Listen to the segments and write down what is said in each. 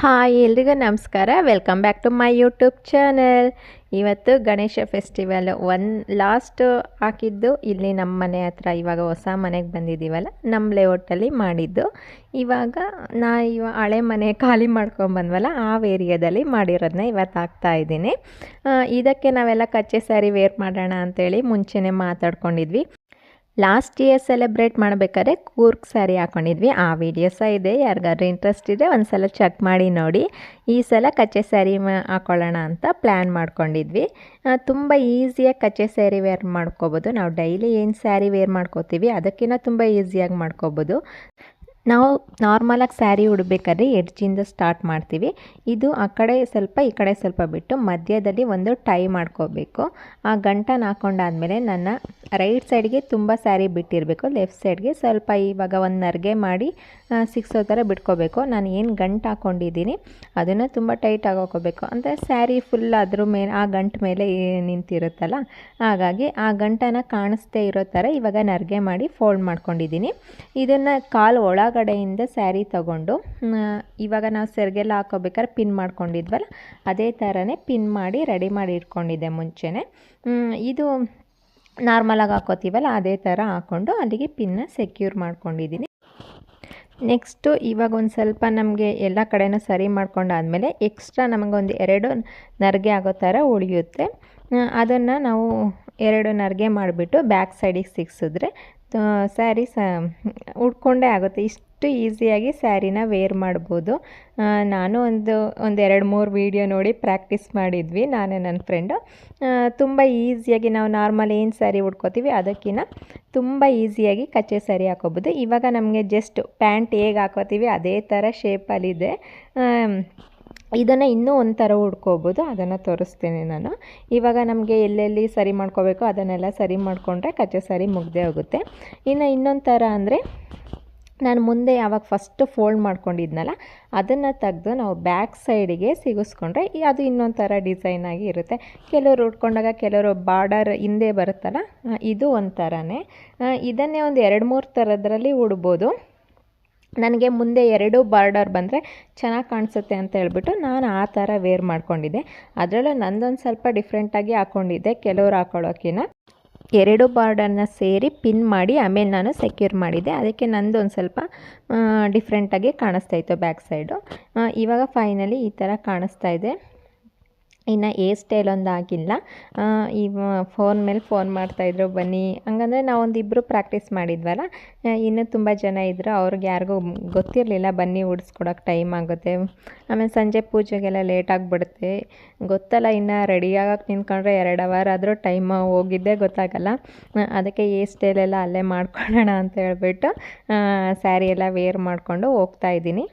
Hi ಎಲ್ರಿಗೂ ನಮಸ್ಕಾರ. Welcome back to my YouTube channel. ಇವತ್ತು ಗಣೇಶ ಫೆಸ್ಟಿವಲ್ ಲಾಸ್ಟ್ ಹಾಕಿದ್ದು ಇಲ್ಲಿ ನಮ್ಮ ಮನೆ ಹತ್ರ. ಇವಾಗ ಹೊಸ ಮನೆಗೆ ಬಂದಿದ್ದೀವಲ್ಲ, ನಮ್ಮ ಲೇಔಟಲ್ಲಿ ಮಾಡಿದ್ದು. ಇವಾಗ ಹಳೆ ಮನೆ ಖಾಲಿ ಮಾಡ್ಕೊಂಬಂದ್ವಲ್ಲ, ಆ ಏರಿಯಾದಲ್ಲಿ ಮಾಡಿರೋದನ್ನ ಇವತ್ತು ಹಾಕ್ತಾಯಿದ್ದೀನಿ. ಇದಕ್ಕೆ ನಾವೆಲ್ಲ ಕಚ್ಚೆ ಸ್ಯಾರಿ ವೇರ್ ಮಾಡೋಣ ಅಂಥೇಳಿ ಮುಂಚೆನೇ ಮಾತಾಡ್ಕೊಂಡಿದ್ವಿ. ಲಾಸ್ಟ್ ಇಯರ್ ಸೆಲೆಬ್ರೇಟ್ ಮಾಡಬೇಕಾದ್ರೆ ಕೂರ್ಗ್ ಸ್ಯಾರಿ ಹಾಕ್ಕೊಂಡಿದ್ವಿ. ಆ ವಿಡಿಯೋಸ ಇದೆ, ಯಾರಿಗಾದ್ರೂ ಇಂಟ್ರೆಸ್ಟ್ ಇದೆ ಒಂದು ಸಲ ಚೆಕ್ ಮಾಡಿ ನೋಡಿ. ಈ ಸಲ ಕಚ್ಚೆ ಸ್ಯಾರಿ ಹಾಕ್ಕೊಳ್ಳೋಣ ಅಂತ ಪ್ಲ್ಯಾನ್ ಮಾಡ್ಕೊಂಡಿದ್ವಿ. ತುಂಬ ಈಸಿಯಾಗಿ ಕಚ್ಚೆ ಸ್ಯಾರಿ ವೇರ್ ಮಾಡ್ಕೋಬೋದು. ನಾವು ಡೈಲಿ ಏನು ಸ್ಯಾರಿ ವೇರ್ ಮಾಡ್ಕೋತೀವಿ ಅದಕ್ಕಿಂತ ತುಂಬ ಈಸಿಯಾಗಿ ಮಾಡ್ಕೋಬೋದು. ನಾವು ನಾರ್ಮಲಾಗಿ ಸ್ಯಾರಿ ಉಡಬೇಕಾದ್ರೆ ಎಡ್ಜಿಂದ ಸ್ಟಾರ್ಟ್ ಮಾಡ್ತೀವಿ. ಇದು ಆ ಕಡೆ ಸ್ವಲ್ಪ ಈ ಕಡೆ ಸ್ವಲ್ಪ ಬಿಟ್ಟು ಮಧ್ಯದಲ್ಲಿ ಒಂದು ಟೈ ಮಾಡ್ಕೋಬೇಕು. ಆ ಗಂಟನ್ನು ಹಾಕ್ಕೊಂಡಾದ್ಮೇಲೆ ನನ್ನ ರೈಟ್ ಸೈಡ್ಗೆ ತುಂಬ ಸ್ಯಾರಿ ಬಿಟ್ಟಿರಬೇಕು, ಲೆಫ್ಟ್ ಸೈಡ್ಗೆ ಸ್ವಲ್ಪ ಇವಾಗ ಒಂದು ನರ್ಗೆ ಮಾಡಿ ಸಿಕ್ಸೋ ಥರ ಬಿಟ್ಕೋಬೇಕು. ನಾನು ಏನು ಗಂಟು ಹಾಕ್ಕೊಂಡಿದ್ದೀನಿ ಅದನ್ನು ತುಂಬ ಟೈಟಾಗಿ ಹಾಕೋಬೇಕು, ಅಂದರೆ ಸ್ಯಾರಿ ಫುಲ್ ಅದ್ರ ಮೇಲೆ ಆ ಗಂಟು ಮೇಲೆ ನಿಂತಿರುತ್ತಲ್ಲ, ಹಾಗಾಗಿ ಆ ಗಂಟನ್ನು ಕಾಣಿಸ್ತೇ ಇರೋ ಥರ ಇವಾಗ ನರ್ಗೆ ಮಾಡಿ ಫೋಲ್ಡ್ ಮಾಡ್ಕೊಂಡಿದ್ದೀನಿ. ಇದನ್ನು ಕಾಲು ಒಳಗಡೆಯಿಂದ ಸ್ಯಾರಿ ತಗೊಂಡು ಇವಾಗ ನಾವು ಸೆರಗೆಲ್ಲ ಹಾಕೋಬೇಕಾದ್ರೆ ಪಿನ್ ಮಾಡ್ಕೊಂಡಿದ್ವಲ್ಲ, ಅದೇ ಥರನೇ ಪಿನ್ ಮಾಡಿ ರೆಡಿ ಮಾಡಿ ಇಟ್ಕೊಂಡಿದ್ದೆ ಮುಂಚೆನೇ. ಇದು ನಾರ್ಮಲಾಗಿ ಹಾಕೋತೀವಲ್ಲ ಅದೇ ಥರ ಹಾಕ್ಕೊಂಡು ಅಲ್ಲಿಗೆ ಪಿನ್ನ ಸೆಕ್ಯೂರ್ ಮಾಡ್ಕೊಂಡಿದ್ದೀನಿ. ನೆಕ್ಸ್ಟು ಇವಾಗ ಒಂದು ಸ್ವಲ್ಪ ನಮಗೆ ಎಲ್ಲ ಕಡೆನೂ ಸರಿ ಮಾಡ್ಕೊಂಡಾದಮೇಲೆ ಎಕ್ಸ್ಟ್ರಾ ನಮಗೊಂದು 2 ನರ್ಗೆ ಆಗೋ ಥರ ಉಳಿಯುತ್ತೆ. ಅದನ್ನು ನಾವು 2 ನರ್ಗೆ ಮಾಡಿಬಿಟ್ಟು ಬ್ಯಾಕ್ ಸೈಡಿಗೆ ಸಿಕ್ಸಿದ್ರೆ ಸ್ಯಾರಿ ಉಟ್ಕೊಂಡೇ ಆಗುತ್ತೆ. ಇಷ್ಟು ಈಸಿಯಾಗಿ ಸ್ಯಾರಿನ ವೇರ್ ಮಾಡ್ಬೋದು. ನಾನು ಒಂದು 2-3 ವೀಡಿಯೋ ನೋಡಿ ಪ್ರಾಕ್ಟೀಸ್ ಮಾಡಿದ್ವಿ, ನಾನು ನನ್ನ ಫ್ರೆಂಡು. ತುಂಬ ಈಸಿಯಾಗಿ ನಾವು ನಾರ್ಮಲ್ ಏನು ಸ್ಯಾರಿ ಉಟ್ಕೋತೀವಿ ಅದಕ್ಕಿಂತ ತುಂಬ ಈಸಿಯಾಗಿ ಕಚ್ಚೆ ಸ್ಯಾರಿ ಹಾಕೋಬೋದು. ಇವಾಗ ನಮಗೆ ಜಸ್ಟ್ ಪ್ಯಾಂಟ್ ಹೇಗೆ ಹಾಕೋತೀವಿ ಅದೇ ಥರ ಶೇಪಲ್ಲಿದೆ. ಇದನ್ನು ಇನ್ನೂ ಒಂಥರ ಉಡ್ಕೋಬೋದು, ಅದನ್ನು ತೋರಿಸ್ತೇನೆ ನಾನು. ಇವಾಗ ನಮಗೆ ಎಲ್ಲೆಲ್ಲಿ ಸರಿ ಮಾಡ್ಕೋಬೇಕು ಅದನ್ನೆಲ್ಲ ಸರಿ ಮಾಡಿಕೊಂಡ್ರೆ ಕಚ್ಚೆ ಸ್ಯಾರಿ ಮುಗ್ದೇ ಹೋಗುತ್ತೆ. ಇನ್ನೊಂದು ಥರ ಅಂದರೆ, ನಾನು ಮುಂದೆ ಯಾವಾಗ ಫಸ್ಟು ಫೋಲ್ಡ್ ಮಾಡ್ಕೊಂಡಿದ್ನಲ್ಲ ಅದನ್ನು ತೆಗೆದು ನಾವು ಬ್ಯಾಕ್ ಸೈಡಿಗೆ ಸಿಗಿಸ್ಕೊಂಡ್ರೆ ಅದು ಇನ್ನೊಂದು ಥರ ಡಿಸೈನಾಗಿ ಇರುತ್ತೆ. ಕೆಲವರು ಉಟ್ಕೊಂಡಾಗ ಕೆಲವರು ಬಾರ್ಡರ್ ಹಿಂದೆ ಬರುತ್ತಲ್ಲ, ಇದು ಒಂಥರನೇ. ಇದನ್ನೇ ಒಂದು 2-3 ಥರದ್ರಲ್ಲಿ ಉಡ್ಬೋದು. ನನಗೆ ಮುಂದೆ 2 ಬಾರ್ಡರ್ ಬಂದರೆ ಚೆನ್ನಾಗಿ ಕಾಣಿಸುತ್ತೆ ಅಂತ ಹೇಳ್ಬಿಟ್ಟು ನಾನು ಆ ಥರ ವೇರ್ ಮಾಡ್ಕೊಂಡಿದ್ದೆ. ಅದರಲ್ಲೂ ನಂದೊಂದು ಸ್ವಲ್ಪ ಡಿಫ್ರೆಂಟಾಗಿ ಹಾಕ್ಕೊಂಡಿದ್ದೆ ಕೆಲವ್ರು ಹಾಕೊಳ್ಳೋಕ್ಕಿಂತ. 2 ಬಾರ್ಡರ್ನ ಸೇರಿ ಪಿನ್ ಮಾಡಿ ಆಮೇಲೆ ನಾನು ಸೆಕ್ಯೂರ್ ಮಾಡಿದ್ದೆ, ಅದಕ್ಕೆ ನಂದು ಒಂದು ಸ್ವಲ್ಪ ಡಿಫ್ರೆಂಟಾಗಿ ಕಾಣಿಸ್ತಾಯಿತ್ತು ಬ್ಯಾಕ್ ಸೈಡು. ಇವಾಗ ಫೈನಲಿ ಈ ಥರ ಕಾಣಿಸ್ತಾ ಇದೆ. ಇನ್ನು ಏರ್ ಸ್ಟೈಲ್ ಒಂದು ಆಗಿಲ್ಲ. ಈ ಫೋನ್ ಮೇಲೆ ಫೋನ್ ಮಾಡ್ತಾಯಿದ್ರು ಬನ್ನಿ, ಹಂಗಂದರೆ ನಾವೊಂದಿಬ್ಬರು ಪ್ರಾಕ್ಟೀಸ್ ಮಾಡಿದ್ವಲ್ಲ, ಇನ್ನೂ ತುಂಬ ಜನ ಇದ್ದರು. ಅವ್ರಿಗೆ ಯಾರಿಗೂ ಗೊತ್ತಿರಲಿಲ್ಲ ಬನ್ನಿ ಉಡಿಸ್ಕೊಡೋಕೆ ಟೈಮ್ ಆಗುತ್ತೆ, ಆಮೇಲೆ ಸಂಜೆ ಪೂಜೆಗೆಲ್ಲ ಲೇಟಾಗಿಬಿಡುತ್ತೆ ಗೊತ್ತಲ್ಲ. ಇನ್ನು ರೆಡಿಯಾಗಕ್ಕೆ ನಿಂತ್ಕೊಂಡ್ರೆ 2 ಅವರ್ ಆದರೂ ಟೈಮ್ ಹೋಗಿದ್ದೇ ಗೊತ್ತಾಗಲ್ಲ. ಅದಕ್ಕೆ ಏರ್ ಸ್ಟೈಲೆಲ್ಲ ಅಲ್ಲೇ ಮಾಡ್ಕೊಳ್ಳೋಣ ಅಂತ ಹೇಳ್ಬಿಟ್ಟು ಸ್ಯಾರಿ ಎಲ್ಲ ವೇರ್ ಮಾಡಿಕೊಂಡು ಹೋಗ್ತಾಯಿದ್ದೀನಿ.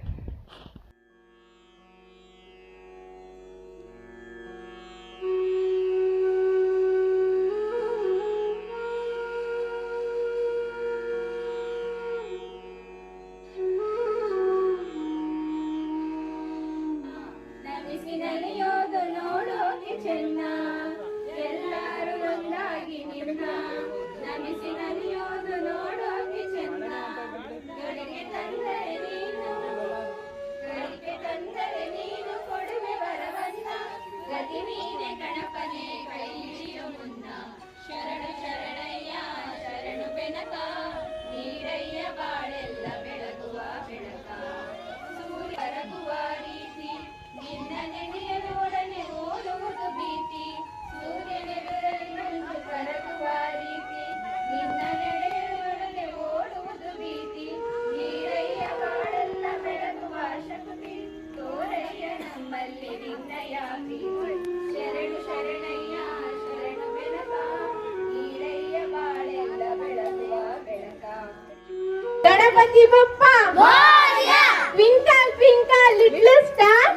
Ganapati Bappa Morya, twinkle twinkle little star,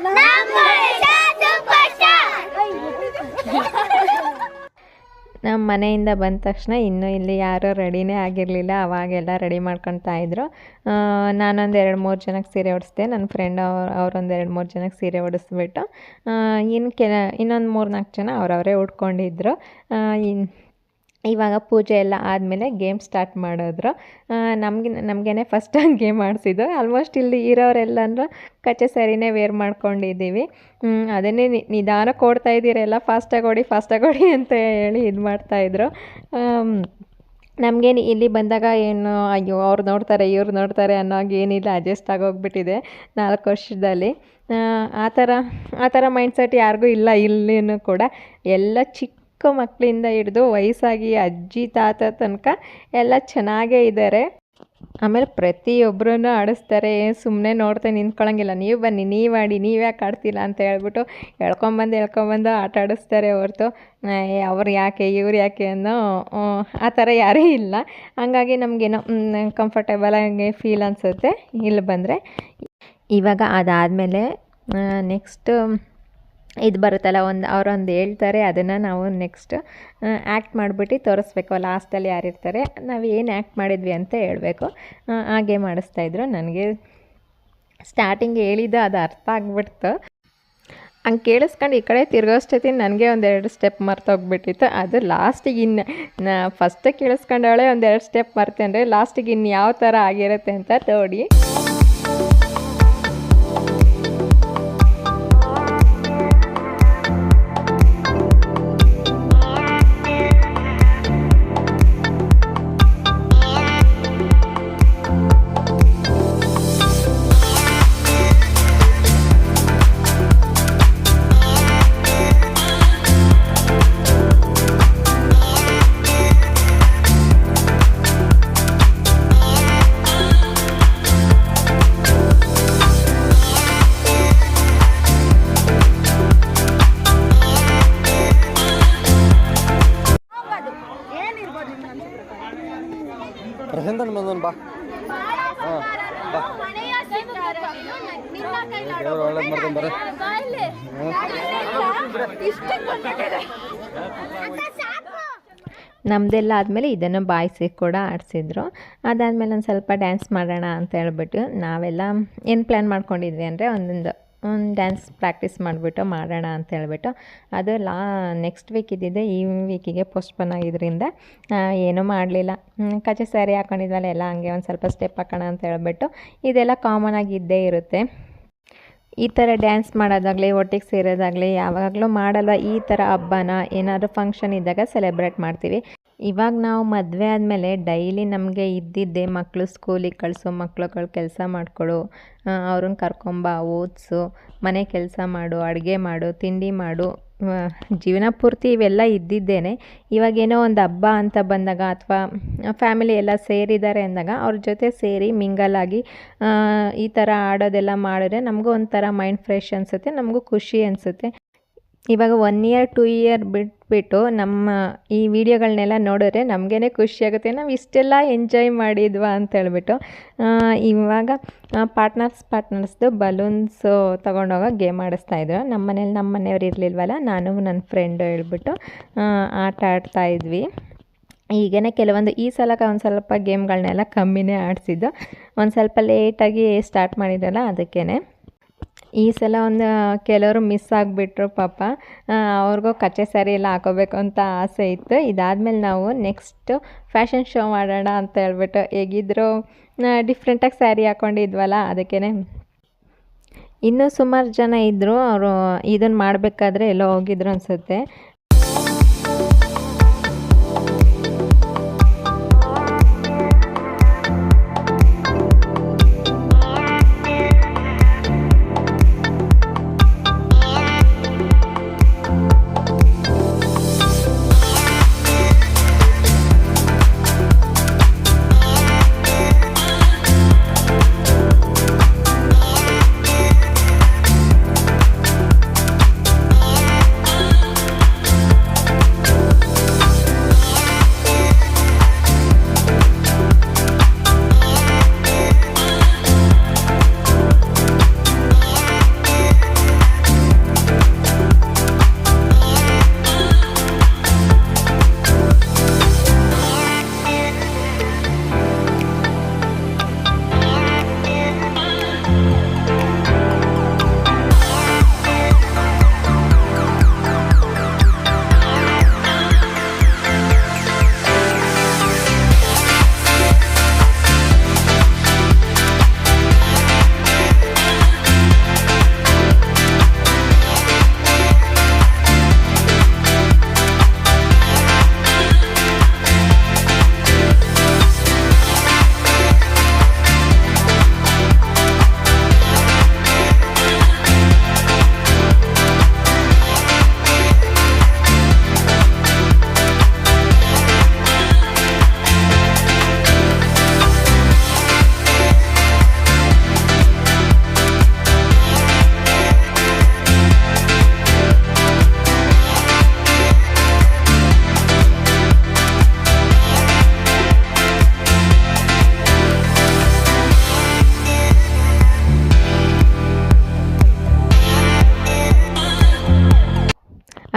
ನಮ್ಮ ಮನೆಯಿಂದ ಬಂದ ತಕ್ಷಣ ಇನ್ನೂ ಇಲ್ಲಿ ಯಾರೂ ರೆಡಿನೇ ಆಗಿರಲಿಲ್ಲ. ಅವಾಗೆಲ್ಲ ರೆಡಿ ಮಾಡ್ಕೊತಾ ಇದ್ರು. ನಾನೊಂದು 2-3 ಜನಕ್ಕೆ ಸೀರೆ ಉಡಿಸ್ದೆ, ನನ್ನ ಫ್ರೆಂಡ್ ಅವರೊಂದು 2-3 ಜನಕ್ಕೆ ಸೀರೆ ಉಡಿಸ್ಬಿಟ್ಟು ಇನ್ನೊಂದು 3-4 ಜನ ಅವರವರೇ ಉಟ್ಕೊಂಡಿದ್ರು. ಇವಾಗ ಪೂಜೆ ಎಲ್ಲ ಆದಮೇಲೆ ಗೇಮ್ ಸ್ಟಾರ್ಟ್ ಮಾಡಿದ್ರು. ನಮಗೇನೆ ಫಸ್ಟ್ ಗೇಮ್ ಆಡಿಸಿದ್ದು. ಆಲ್ಮೋಸ್ಟ್ ಇಲ್ಲಿ ಇರೋರೆಲ್ಲನೂ ಕಚ್ಚೆ ಸ್ಯಾರಿನೇ ವೇರ್ ಮಾಡ್ಕೊಂಡಿದ್ದೀವಿ. ಅದನ್ನೇ ನಿಧಾನಕ್ಕೆ ಓಡ್ತಾ ಇದ್ದೀರೆಲ್ಲ, ಫಾಸ್ಟಾಗಿ ಓಡಿ ಅಂತ ಹೇಳಿ ಇದು ಮಾಡ್ತಾಯಿದ್ರು. ನಮಗೇನು ಇಲ್ಲಿ ಬಂದಾಗ ಏನು ಅಯ್ಯೋ ಅವ್ರು ನೋಡ್ತಾರೆ ಇವ್ರು ನೋಡ್ತಾರೆ ಅನ್ನೋಂಗೆ ಏನಿಲ್ಲ, ಅಡ್ಜಸ್ಟ್ ಆಗೋಗ್ಬಿಟ್ಟಿದೆ 4 ವರ್ಷದಲ್ಲಿ. ಆ ಥರ ಮೈಂಡ್ಸೆಟ್ ಯಾರಿಗೂ ಇಲ್ಲ ಇಲ್ಲಿನೂ ಕೂಡ. ಎಲ್ಲ ಚಿಕ್ಕ ಮಕ್ಕಳಿಂದ ಹಿಡಿದು ವಯಸ್ಸಾಗಿ ಅಜ್ಜಿ ತಾತ ತನಕ ಎಲ್ಲ ಚೆನ್ನಾಗೇ ಇದ್ದಾರೆ. ಆಮೇಲೆ ಪ್ರತಿಯೊಬ್ಬರೂ ಆಡಿಸ್ತಾರೆ, ಸುಮ್ಮನೆ ನೋಡ್ತಾ ನಿಂತ್ಕೊಳ್ಳೋಂಗಿಲ್ಲ. ನೀವು ಬನ್ನಿ, ನೀವು ಆಡಿ, ನೀವು ಯಾಕೆ ಆಡ್ತಿಲ್ಲ ಅಂತ ಹೇಳ್ಬಿಟ್ಟು ಎಳ್ಕೊಂಬಂದು ಆಟ ಆಡಿಸ್ತಾರೆ ಹೊರತು ಅವ್ರು ಯಾಕೆ ಇವ್ರು ಯಾಕೆ ಅನ್ನೋ ಆ ಥರ ಯಾರೂ ಇಲ್ಲ. ಹಂಗಾಗಿ ನಮಗೇನೋ ಕಂಫರ್ಟೇಬಲ್ ಆಗಿ ಫೀಲ್ ಅನಿಸುತ್ತೆ ಇಲ್ಲಿ ಬಂದರೆ. ಇವಾಗ ಅದಾದಮೇಲೆ ನೆಕ್ಸ್ಟ್ ಇದು ಬರುತ್ತಲ್ಲ, ಅವರೊಂದು ಹೇಳ್ತಾರೆ, ಅದನ್ನು ನಾವು ನೆಕ್ಸ್ಟ್ ಆ್ಯಕ್ಟ್ ಮಾಡಿಬಿಟ್ಟು ತೋರಿಸ್ಬೇಕು. ಲಾಸ್ಟಲ್ಲಿ ಯಾರಿರ್ತಾರೆ ನಾವು ಏನು ಆ್ಯಕ್ಟ್ ಮಾಡಿದ್ವಿ ಅಂತ ಹೇಳಬೇಕು. ಹಾಗೆ ಮಾಡಿಸ್ತಾಯಿದ್ರು. ನನಗೆ ಸ್ಟಾರ್ಟಿಂಗ್ ಹೇಳಿದ್ದು ಅದು ಅರ್ಥ ಆಗಿಬಿಡ್ತು. ಹಂಗೆ ಕೇಳಿಸ್ಕೊಂಡು ಈ ಕಡೆ ತಿರ್ಗೋಷ್ಟೊತ್ತಿಗೆ ನನಗೆ 1-2 ಸ್ಟೆಪ್ ಮರ್ತೋಗ್ಬಿಟ್ಟಿತ್ತು. ಅದು ಲಾಸ್ಟಿಗೆ ಇನ್ನು ಫಸ್ಟ್ ಕೇಳಿಸ್ಕೊಂಡವಳೆ 1-2 ಸ್ಟೆಪ್ ಮರ್ತೆ ಅಂದರೆ ಲಾಸ್ಟಿಗೆ ಇನ್ನು ಯಾವ ಥರ ಆಗಿರುತ್ತೆ ಅಂತ ನೋಡಿ. ಪ್ರಶಾಂತನ ಬಂದನು ಬಾ. ಒಳ್ಳೇದು ಮಾಡ್ಕೊಂಡು ಬರ. ನಮ್ಮದೆಲ್ಲ ಆದಮೇಲೆ ಇದನ್ನು ಬಾಯ್ಸಿ ಕೂಡ ಆಡಿಸಿದ್ರು. ಅದಾದಮೇಲೆ ಒಂದು ಸ್ವಲ್ಪ ಡ್ಯಾನ್ಸ್ ಮಾಡೋಣ ಅಂತ ಹೇಳ್ಬಿಟ್ಟು ನಾವೆಲ್ಲ ಏನು ಪ್ಲ್ಯಾನ್ ಮಾಡ್ಕೊಂಡಿದ್ವಿ ಅಂದರೆ ಒಂದು ಡ್ಯಾನ್ಸ್ ಪ್ರಾಕ್ಟೀಸ್ ಮಾಡಿಬಿಟ್ಟು ಮಾಡೋಣ ಅಂತ ಹೇಳ್ಬಿಟ್ಟು. ಅದು ನೆಕ್ಸ್ಟ್ ವೀಕ್ ಇದ್ದಿದ್ದೆ, ಈ ವೀಕಿಗೆ ಪೋಸ್ಟ್ಪೋನ್ ಆಗಿದ್ದರಿಂದ ಏನೂ ಮಾಡಲಿಲ್ಲ. ಕಚ್ಚೆ ಸ್ಯಾರಿ ಹಾಕ್ಕೊಂಡಿದ್ವಲ್ಲ, ಎಲ್ಲ ಹಂಗೆ ಒಂದು ಸ್ವಲ್ಪ ಸ್ಟೆಪ್ ಹಾಕೋಣ ಅಂತ ಹೇಳ್ಬಿಟ್ಟು. ಇದೆಲ್ಲ ಕಾಮನ್ ಆಗಿ ಇದ್ದೇ ಇರುತ್ತೆ. ಈ ಥರ ಡ್ಯಾನ್ಸ್ ಮಾಡೋದಾಗಲಿ, ಒಟ್ಟಿಗೆ ಸೇರೋದಾಗಲಿ ಯಾವಾಗಲೂ ಮಾಡಲ್ವ. ಈ ಥರ ಹಬ್ಬನ ಏನಾದರೂ ಫಂಕ್ಷನ್ ಇದ್ದಾಗ ಸೆಲೆಬ್ರೇಟ್ ಮಾಡ್ತೀವಿ. ಇವಾಗ ನಾವು ಮದುವೆ ಆದಮೇಲೆ ಡೈಲಿ ನಮಗೆ ಇದ್ದಿದ್ದೆ ಮಕ್ಕಳು ಸ್ಕೂಲಿಗೆ ಕಳಿಸೋ, ಮಕ್ಳುಗಳು ಕೆಲಸ ಮಾಡಿಕೊಡು, ಅವ್ರನ್ನ ಕರ್ಕೊಂಬ, ಓದಿಸು, ಮನೆ ಕೆಲಸ ಮಾಡು, ಅಡುಗೆ ಮಾಡು, ತಿಂಡಿ ಮಾಡು, ಜೀವನ ಪೂರ್ತಿ ಇವೆಲ್ಲ ಇದ್ದಿದ್ದೇನೆ. ಇವಾಗೇನೋ ಒಂದು ಹಬ್ಬ ಅಂತ ಬಂದಾಗ ಅಥವಾ ಫ್ಯಾಮಿಲಿ ಎಲ್ಲ ಸೇರಿದ್ದಾರೆ ಅಂದಾಗ ಅವ್ರ ಜೊತೆ ಸೇರಿ ಮಿಂಗಲಾಗಿ ಈ ಥರ ಆಡೋದೆಲ್ಲ ಮಾಡಿದ್ರೆ ನಮಗೂ ಒಂಥರ ಮೈಂಡ್ ಫ್ರೆಶ್ ಅನಿಸುತ್ತೆ, ನಮಗೂ ಖುಷಿ ಅನಿಸುತ್ತೆ. ಇವಾಗ 1 ಇಯರ್ 2 ಇಯರ್ ಬಿಟ್ಬಿಟ್ಟು ನಮ್ಮ ಈ ವಿಡಿಯೋಗಳನ್ನೆಲ್ಲ ನೋಡಿದ್ರೆ ನಮಗೇ ಖುಷಿಯಾಗುತ್ತೆ, ನಾವು ಇಷ್ಟೆಲ್ಲ ಎಂಜಾಯ್ ಮಾಡಿದ್ವಾ ಅಂತ ಹೇಳ್ಬಿಟ್ಟು. ಇವಾಗ ಪಾರ್ಟ್ನರ್ಸ್ದು ಬಲೂನ್ಸು ತೊಗೊಂಡೋಗೋ ಗೇಮ್ ಆಡಿಸ್ತಾಯಿದ್ರು. ನಮ್ಮ ಮನೆಯವ್ರು ಇರಲಿಲ್ವಲ್ಲ, ನಾನು ನನ್ನ ಫ್ರೆಂಡು ಹೇಳ್ಬಿಟ್ಟು ಆಟ ಆಡ್ತಾಯಿದ್ವಿ. ಈಗೇನೆ ಕೆಲವೊಂದು ಈ ಸಲ ಒಂದು ಸ್ವಲ್ಪ ಗೇಮ್ಗಳನ್ನೆಲ್ಲ ಕಮ್ಮಿನೇ ಆಡಿಸಿದ್ದು, ಒಂದು ಸ್ವಲ್ಪ ಲೇಟಾಗಿ ಸ್ಟಾರ್ಟ್ ಮಾಡಿದ್ರಲ್ಲ ಅದಕ್ಕೇ. ಈ ಸಲ ಕೆಲವರು ಮಿಸ್ ಆಗಿಬಿಟ್ರು ಪಾಪ. ಅವ್ರಿಗೂ ಕಚ್ಚೆ ಸ್ಯಾರಿ ಎಲ್ಲ ಹಾಕೋಬೇಕು ಅಂತ ಆಸೆ ಇತ್ತು. ಇದಾದಮೇಲೆ ನಾವು ನೆಕ್ಸ್ಟು ಫ್ಯಾಷನ್ ಶೋ ಮಾಡೋಣ ಅಂತ ಹೇಳ್ಬಿಟ್ಟು, ಹೇಗಿದ್ರು ಡಿಫ್ರೆಂಟಾಗಿ ಸ್ಯಾರಿ ಹಾಕ್ಕೊಂಡಿದ್ವಲ್ಲ ಅದಕ್ಕೇ. ಇನ್ನೂ ಸುಮಾರು ಜನ ಇದ್ದರು, ಅವರು ಇದನ್ನು ಮಾಡಬೇಕಾದ್ರೆ ಎಲ್ಲೋ ಹೋಗಿದ್ರು ಅನಿಸುತ್ತೆ.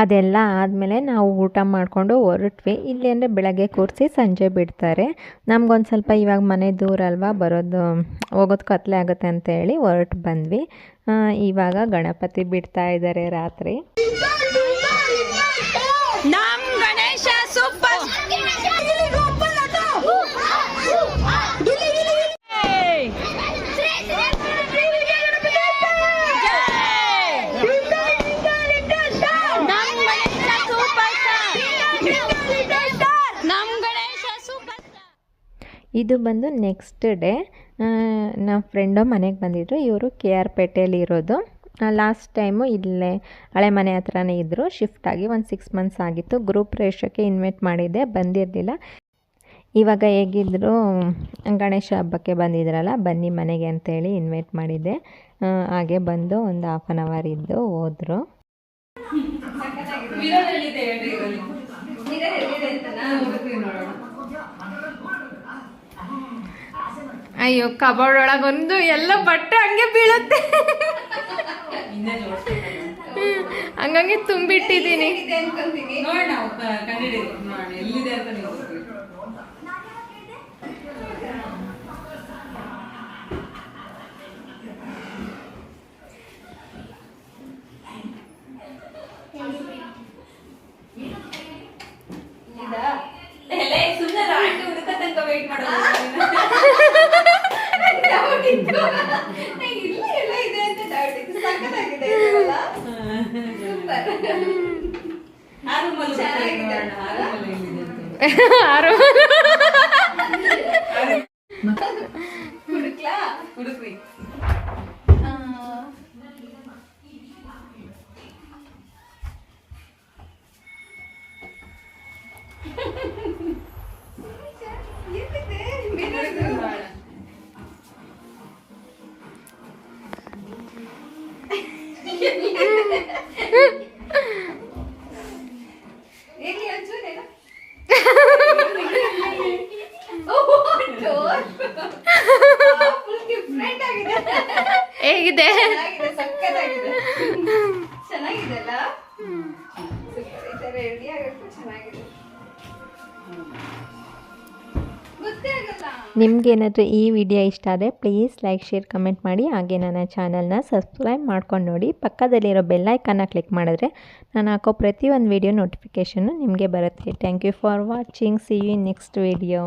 ಅದೆಲ್ಲ ಆದಮೇಲೆ ನಾವು ಊಟ ಮಾಡಿಕೊಂಡು ಹೊರಟ್ವಿ. ಇಲ್ಲಿ ಅಂದರೆ ಬೆಳಗ್ಗೆ ಕೂರಿಸಿ ಸಂಜೆ ಬಿಡ್ತಾರೆ. ನಮಗೊಂದು ಸ್ವಲ್ಪ ಇವಾಗ ಮನೆ ದೂರ ಅಲ್ವಾ, ಹೋಗೋದು ಕತ್ಲೆ ಆಗುತ್ತೆ ಅಂತ ಹೇಳಿ ಹೊರಟು ಬಂದ್ವಿ. ಇವಾಗ ಗಣಪತಿ ಬಿಡ್ತಾ ಇದ್ದಾರೆ ರಾತ್ರಿ. ಇದು ಬಂದು ನೆಕ್ಸ್ಟ್ ಡೇ ನಮ್ಮ ಫ್ರೆಂಡು ಮನೆಗೆ ಬಂದಿದ್ದರು. ಇವರು KR ಪೇಟೆಯಲ್ಲಿ ಇರೋದು. ಲಾಸ್ಟ್ ಟೈಮು ಇಲ್ಲೇ ಹಳೆ ಮನೆ ಹತ್ರನೇ ಇದ್ದರು. ಶಿಫ್ಟ್ ಆಗಿ ಒಂದು 6 ಮಂತ್ಸ್ ಆಗಿತ್ತು. ಗ್ರೂಪ್ ರೇಷಕ್ಕೆ ಇನ್ವೈಟ್ ಮಾಡಿದ್ದೆ, ಬಂದಿರಲಿಲ್ಲ. ಇವಾಗ ಹೇಗಿದ್ದರು ಗಣೇಶ ಹಬ್ಬಕ್ಕೆ ಬಂದಿದ್ರಲ್ಲ, ಬನ್ನಿ ಮನೆಗೆ ಅಂತೇಳಿ ಇನ್ವೈಟ್ ಮಾಡಿದ್ದೆ. ಹಾಗೆ ಬಂದು ಒಂದು 1/2 hour ಇದ್ದು ಹೋದರು. ಅಯ್ಯೋ, ಕಬೋರ್ಡ್ ಒಳಗೊಂದು ಎಲ್ಲ ಬಟ್ಟೆ ಹಂಗೆ ಬೀಳುತ್ತೆ, ಹಂಗಂಗೆ ತುಂಬಿಟ್ಟಿದ್ದೀನಿ. ಹೇಗಿದೆ? ಚೆನ್ನಾಗಿದೆ ಅಲ್ಲ? ರೆಡಿ ಆಗಕ್ಕೆ ಚೆನ್ನಾಗಿದೆ. ನಿಮಗೇನಾದರೂ ಈ ವಿಡಿಯೋ ಇಷ್ಟ ಆದರೆ ಪ್ಲೀಸ್ ಲೈಕ್, ಶೇರ್, ಕಮೆಂಟ್ ಮಾಡಿ. ಹಾಗೆ ನನ್ನ ಚಾನಲ್ನ ಸಬ್ಸ್ಕ್ರೈಬ್ ಮಾಡ್ಕೊಂಡು ನೋಡಿ. ಪಕ್ಕದಲ್ಲಿರೋ ಬೆಲ್ಲೈಕನ್ನ ಕ್ಲಿಕ್ ಮಾಡಿದ್ರೆ ನಾನು ಹಾಕೋ ಪ್ರತಿಯೊಂದು ವಿಡಿಯೋ ನೋಟಿಫಿಕೇಷನ್ನು ನಿಮಗೆ ಬರುತ್ತೆ. Thank you for watching. See you in next video.